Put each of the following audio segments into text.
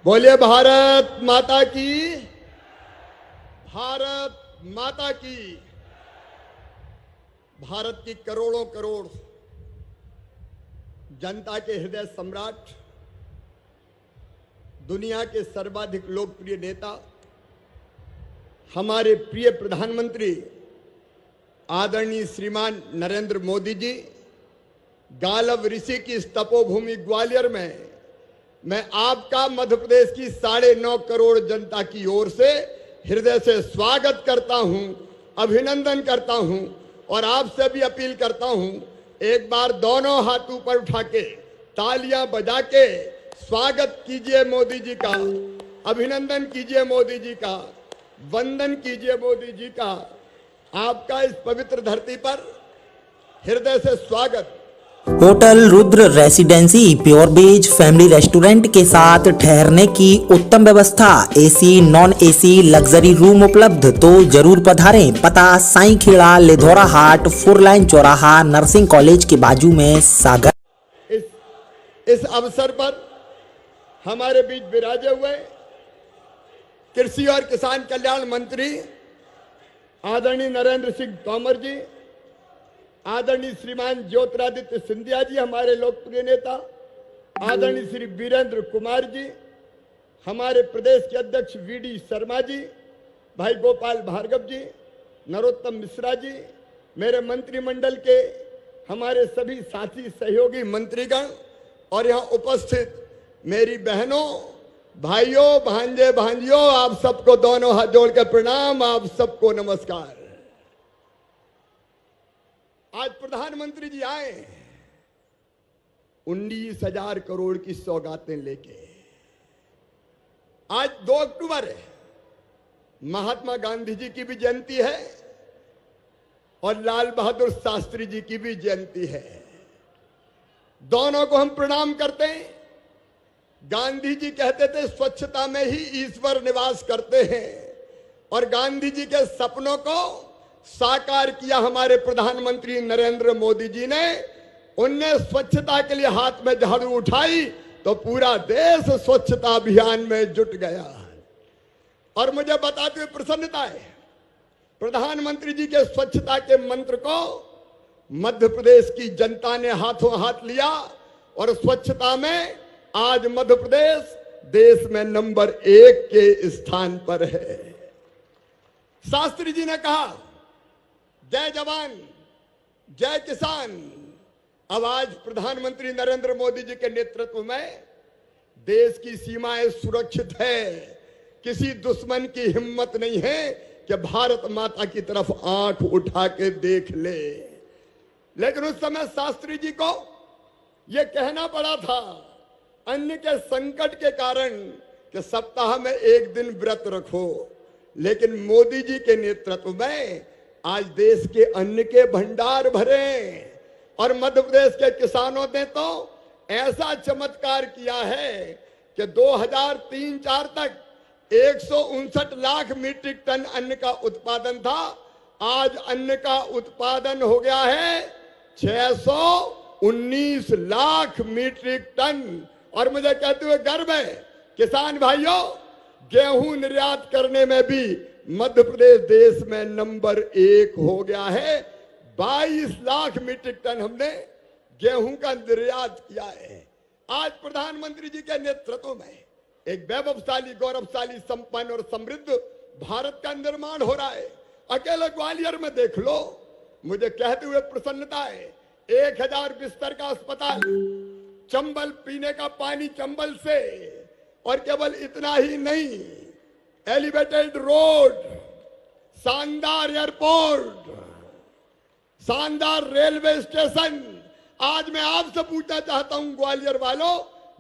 बोलिए भारत माता की, भारत माता की। भारत की करोड़ों करोड़ जनता के हृदय सम्राट, दुनिया के सर्वाधिक लोकप्रिय नेता, हमारे प्रिय प्रधानमंत्री आदरणीय श्रीमान नरेंद्र मोदी जी, गालव ऋषि की इस तपोभूमि ग्वालियर में मैं आपका मध्य प्रदेश की 9.5 करोड़ जनता की ओर से हृदय से स्वागत करता हूं, अभिनंदन करता हूं और आपसे भी अपील करता हूं, एक बार दोनों हाथ ऊपर उठा के तालियां बजा के स्वागत कीजिए मोदी जी का, अभिनंदन कीजिए मोदी जी का, वंदन कीजिए मोदी जी का। आपका इस पवित्र धरती पर हृदय से स्वागत। Hotel Rudra residency pure veg family restaurant के साथ ठहरने की उत्तम व्यवस्था, AC non AC luxury room उपलब्ध, तो जरूर पधारें। पता साईं खेड़ा, लेधौरा हाट, 4 लाइन चौराहा, नर्सिंग कॉलेज के बाजू में, सागर। इस अवसर पर हमारे बीच विराजे हुए कृषि और किसान कल्याण मंत्री आदरणीय नरेंद्र सिंह तोमर जी, आदरणीय श्रीमान ज्योतिरादित्य सिंधिया जी, हमारे लोकप्रिय नेता, आदरणीय श्री वीरेंद्र कुमार जी, हमारे प्रदेश के अध्यक्ष वीडी शर्मा जी, भाई गोपाल भार्गव जी, नरोत्तम मिश्रा जी, मेरे मंत्रिमंडल के हमारे सभी साथी सहयोगी मंत्रीगण और यहाँ उपस्थित मेरी बहनों, भाइयों, भांजे भांजियों, आप सबको दोनों हाथ जोड़ के प्रणाम, आप सबको नमस्कार। आज प्रधानमंत्री जी आए 19,000 करोड़ की सौगातें लेके। आज 2 अक्टूबर है, महात्मा गांधी जी की भी जयंती है और लाल बहादुर शास्त्री जी की भी जयंती है। दोनों को हम प्रणाम करते हैं। गांधी जी कहते थे स्वच्छता में ही ईश्वर निवास करते हैं और गांधी जी के सपनों को साकार किया हमारे प्रधानमंत्री नरेंद्र मोदी जी ने। उनने स्वच्छता के लिए हाथ में झाड़ू उठाई तो पूरा देश स्वच्छता अभियान में जुट गया। और मुझे बताते हुए प्रसन्नता है, प्रधानमंत्री जी के स्वच्छता के मंत्र को मध्य प्रदेश की जनता ने हाथों हाथ लिया और स्वच्छता में आज मध्य प्रदेश देश में नंबर 1 के स्थान पर है। शास्त्री जी ने कहा, जय जवान जय किसान। अब आज प्रधानमंत्री नरेंद्र मोदी जी के नेतृत्व में देश की सीमाएं सुरक्षित है। किसी दुश्मन की हिम्मत नहीं है कि भारत माता की तरफ आंख उठा के देख ले। लेकिन उस समय शास्त्री जी को यह कहना पड़ा था अन्न के संकट के कारण कि सप्ताह में 1 दिन व्रत रखो। लेकिन मोदी जी के नेतृत्व में आज देश के अन्न के भंडार भरे और मध्य प्रदेश के किसानों ने तो ऐसा चमत्कार किया है कि 2003-4 तक 159 लाख मीट्रिक टन अन्न का उत्पादन था। आज अन्न का उत्पादन हो गया है 619 लाख मीट्रिक टन। और मुझे कहते हुए गर्व है, किसान भाइयों, गेहूं निर्यात करने में भी मध्य प्रदेश देश में नंबर 1 हो गया है। 22 लाख मीट्रिक टन हमने गेहूं का निर्यात किया है। आज प्रधानमंत्री जी के नेतृत्व में एक वैभवशाली, गौरवशाली, संपन्न और समृद्ध भारत का निर्माण हो रहा है। अकेले ग्वालियर में देख लो, मुझे कहते हुए प्रसन्नता है, 1000 बिस्तर का अस्पताल, चंबल पीने का पानी चंबल से, और केवल इतना ही नहीं, एलिवेटेड रोड, शानदार एयरपोर्ट, शानदार रेलवे स्टेशन। आज मैं आपसे पूछना चाहता हूं ग्वालियर वालों,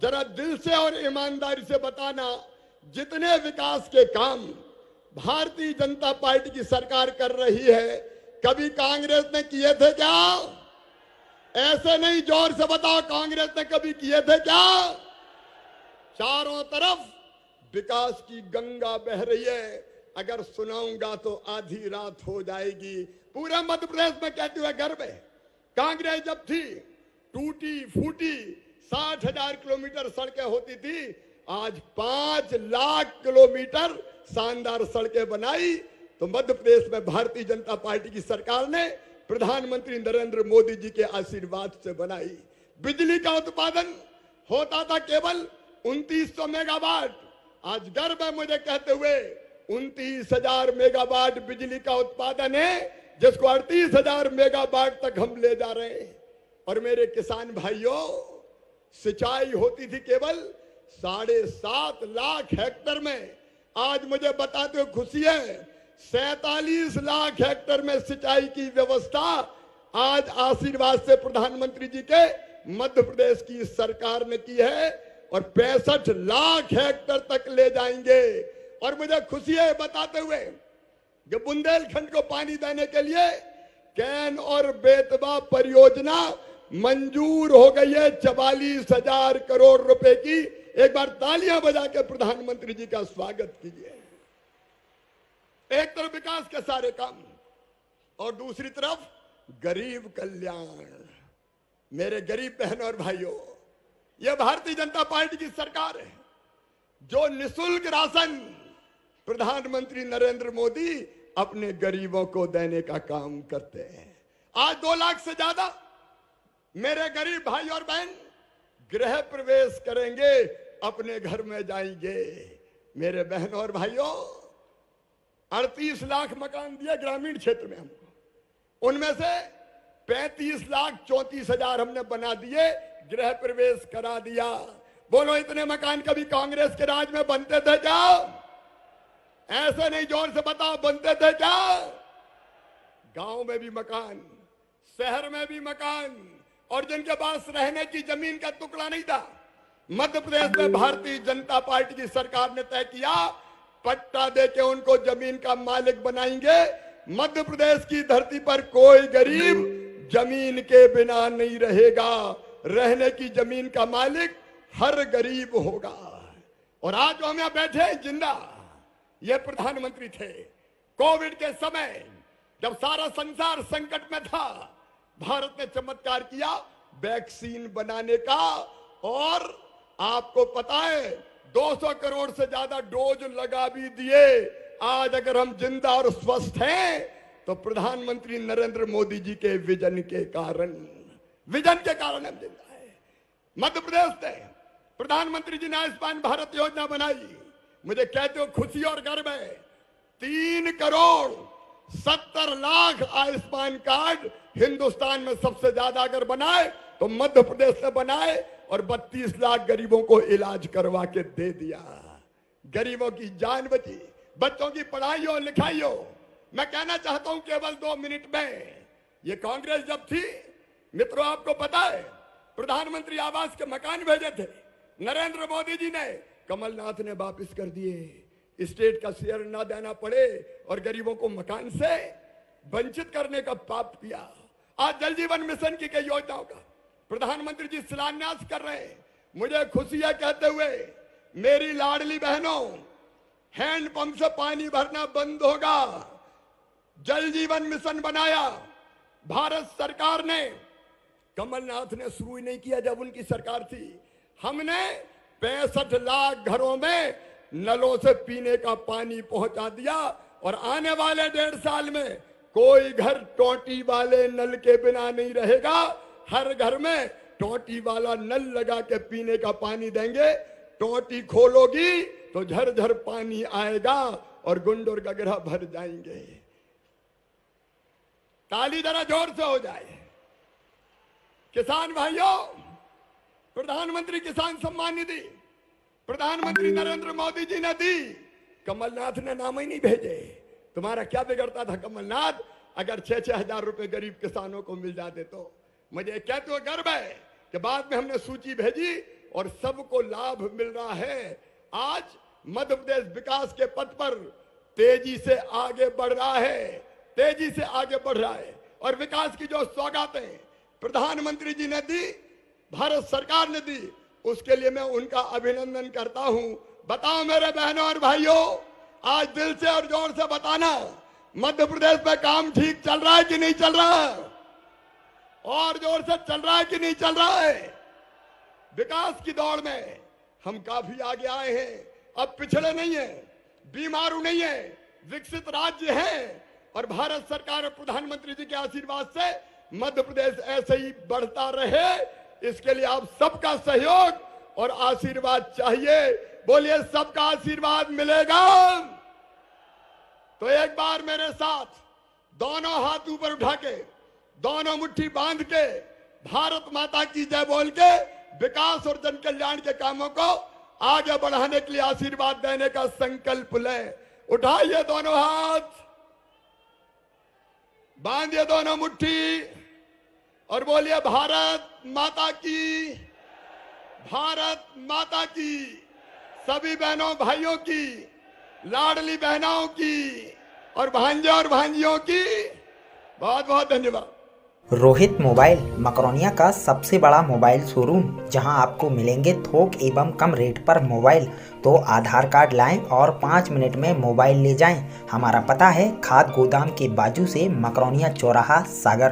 जरा दिल से और ईमानदारी से बताना, जितने विकास के काम भारतीय जनता पार्टी की सरकार कर रही है, कभी कांग्रेस ने किए थे क्या? ऐसे नहीं, जोर से बताओ, कांग्रेस ने कभी किए थे क्या? चारों तरफ विकास की गंगा बह रही है। अगर सुनाऊंगा तो आधी रात हो जाएगी। पूरे मध्य प्रदेश में कहते हुए गर्व है, कांग्रेस जब थी टूटी फूटी 60,000 किलोमीटर सड़कें होती थी, आज 5 लाख किलोमीटर शानदार सड़कें बनाई। तो मध्य प्रदेश में भारतीय जनता पार्टी की सरकार ने प्रधानमंत्री नरेंद्र मोदी जी के आशीर्वाद से बनाई। बिजली का उत्पादन होता था केवल 2900 मेगावाट। आज गर्व है मुझे कहते हुए 29,000 मेगावाट बिजली का उत्पादन है, जिसको 38,000 मेगावाट तक हम ले जा रहे हैं। और मेरे किसान भाइयों, सिंचाई होती थी केवल 7.5 लाख हेक्टेयर में, आज मुझे बताते हुए खुशी है 47 लाख हेक्टेयर में सिंचाई की व्यवस्था आज आशीर्वाद से प्रधानमंत्री जी के मध्य प्रदेश की सरकार ने की है और 65 लाख हेक्टेयर तक ले जाएंगे। और मुझे खुशी है बताते हुए कि बुंदेलखंड को पानी देने के लिए कैन और बेतवा परियोजना मंजूर हो गई है 44,000 करोड़ रुपए की। एक बार तालियां बजा के प्रधानमंत्री जी का स्वागत कीजिए। एक तरफ विकास के सारे काम और दूसरी तरफ गरीब कल्याण। मेरे गरीब बहनों और भाइयों, यह भारतीय जनता पार्टी की सरकार है जो निःशुल्क राशन प्रधानमंत्री नरेंद्र मोदी अपने गरीबों को देने का काम करते हैं। आज 2 लाख से ज्यादा मेरे गरीब भाई और बहन गृह प्रवेश करेंगे, अपने घर में जाएंगे। मेरे बहनों और भाइयों, 38 लाख मकान दिए ग्रामीण क्षेत्र में हमको, उनमें से 35,34,000 हमने बना दिए, गृह प्रवेश करा दिया। बोलो, इतने मकान कभी कांग्रेस के राज में बनते थे क्या? ऐसे नहीं, जोर से बताओ, बनते थे क्या? गांव में भी मकान, शहर में भी मकान, और जिनके पास रहने की जमीन का टुकड़ा नहीं था, मध्य प्रदेश में भारतीय जनता पार्टी की सरकार ने तय किया पट्टा देके उनको जमीन का मालिक बनाएंगे। मध्य प्रदेश की धरती पर कोई गरीब जमीन के बिना नहीं रहेगा, रहने की जमीन का मालिक हर गरीब होगा। और आज जो हम यहां बैठे हैं जिंदा, ये प्रधानमंत्री थे कोविड के समय, जब सारा संसार संकट में था। भारत ने चमत्कार किया वैक्सीन बनाने का, और आपको पता है 200 करोड़ से ज्यादा डोज लगा भी दिए। आज अगर हम जिंदा और स्वस्थ हैं तो प्रधानमंत्री नरेंद्र मोदी जी के विजन के कारण हम जिंदा है। मध्य प्रदेश से प्रधानमंत्री जी ने आयुष्मान भारत योजना बनाई। मुझे कहते हो खुशी और गर्व है, 3 करोड़ 70 लाख आयुष्मान कार्ड हिंदुस्तान में सबसे ज्यादा अगर बनाए तो मध्य प्रदेश से बनाए, और 32 लाख गरीबों को इलाज करवा के दे दिया। गरीबों की जान बची, बच्चों की पढ़ाई हो लिखाई हो। मैं कहना चाहता हूं केवल 2 मिनट में, ये कांग्रेस जब थी मित्रों, आपको पता है प्रधानमंत्री आवास के मकान भेजे थे, नरेंद्र मोदी जी ने, कमलनाथ ने वापस कर दिए। स्टेट का शेयर ना देना पड़े और गरीबों को मकान से वंचित करने का पाप किया। आज जल जीवन मिशन की कई योजनाओं का प्रधानमंत्री जी शिलान्यास कर रहे हैं। मुझे खुशी है कहते हुए, मेरी लाडली बहनों, हैंडपंप से पानी भरना बंद होगा। जल जीवन मिशन बनाया भारत सरकार ने, कमलनाथ ने शुरू ही नहीं किया जब उनकी सरकार थी। हमने 65 लाख घरों में नलों से पीने का पानी पहुंचा दिया, और आने वाले 1.5 साल में कोई घर टोटी वाले नल के बिना नहीं रहेगा। हर घर में टोटी वाला नल लगा के पीने का पानी देंगे। टोटी खोलोगी तो झरझर पानी आएगा और गुंडोर गगरा भर जाएंगे। ताली जरा जोर से हो जाए। किसान भाइयों, प्रधानमंत्री किसान सम्मान निधि प्रधानमंत्री नरेंद्र मोदी जी ने दी, कमलनाथ ने नाम ही नहीं भेजे। तुम्हारा क्या बिगड़ता था कमलनाथ, अगर 6-6 हजार रुपए गरीब किसानों को मिल जाते तो। मुझे कहते हुए गर्व है कि बाद में हमने सूची भेजी और सबको लाभ मिल रहा है। आज मध्य प्रदेश विकास के पथ पर तेजी से आगे बढ़ रहा है, और विकास की जो सौगातें प्रधानमंत्री जी ने दी, भारत सरकार ने दी, उसके लिए मैं उनका अभिनंदन करता हूं। बताओ मेरे बहनों और भाइयों, आज दिल से और जोर से बताना, मध्य प्रदेश में काम ठीक चल रहा है कि नहीं चल रहा है? और जोर से चल रहा है कि नहीं चल रहा है? विकास की दौड़ में हम काफी आगे आए हैं, अब पिछड़े नहीं है, बीमारू नहीं है, विकसित राज्य है। और भारत सरकार और प्रधानमंत्री जी के आशीर्वाद से मध्य प्रदेश ऐसे ही बढ़ता रहे, इसके लिए आप सबका सहयोग और आशीर्वाद चाहिए। बोलिए, सबका आशीर्वाद मिलेगा तो एक बार मेरे साथ दोनों हाथ ऊपर उठा के, दोनों मुट्ठी बांध के, भारत माता की जय बोल के विकास और जन कल्याण के कामों को आगे बढ़ाने के लिए आशीर्वाद देने का संकल्प लें। उठाइए दोनों हाथ, बांधिए दोनों मुट्ठी और बोलिए, भारत माता की, भारत माता की, सभी बहनों भाइयों की, लाडली बहनों की और भांजे और भांजियों की बहुत बहुत धन्यवाद। रोहित मोबाइल मकरोनिया का सबसे बड़ा मोबाइल शोरूम, जहां आपको मिलेंगे थोक एवं कम रेट पर मोबाइल। तो आधार कार्ड लाएं और 5 मिनट में मोबाइल ले जाएं। हमारा पता है खाद गोदाम के बाजू से, मकरोनिया चौराहा, सागर।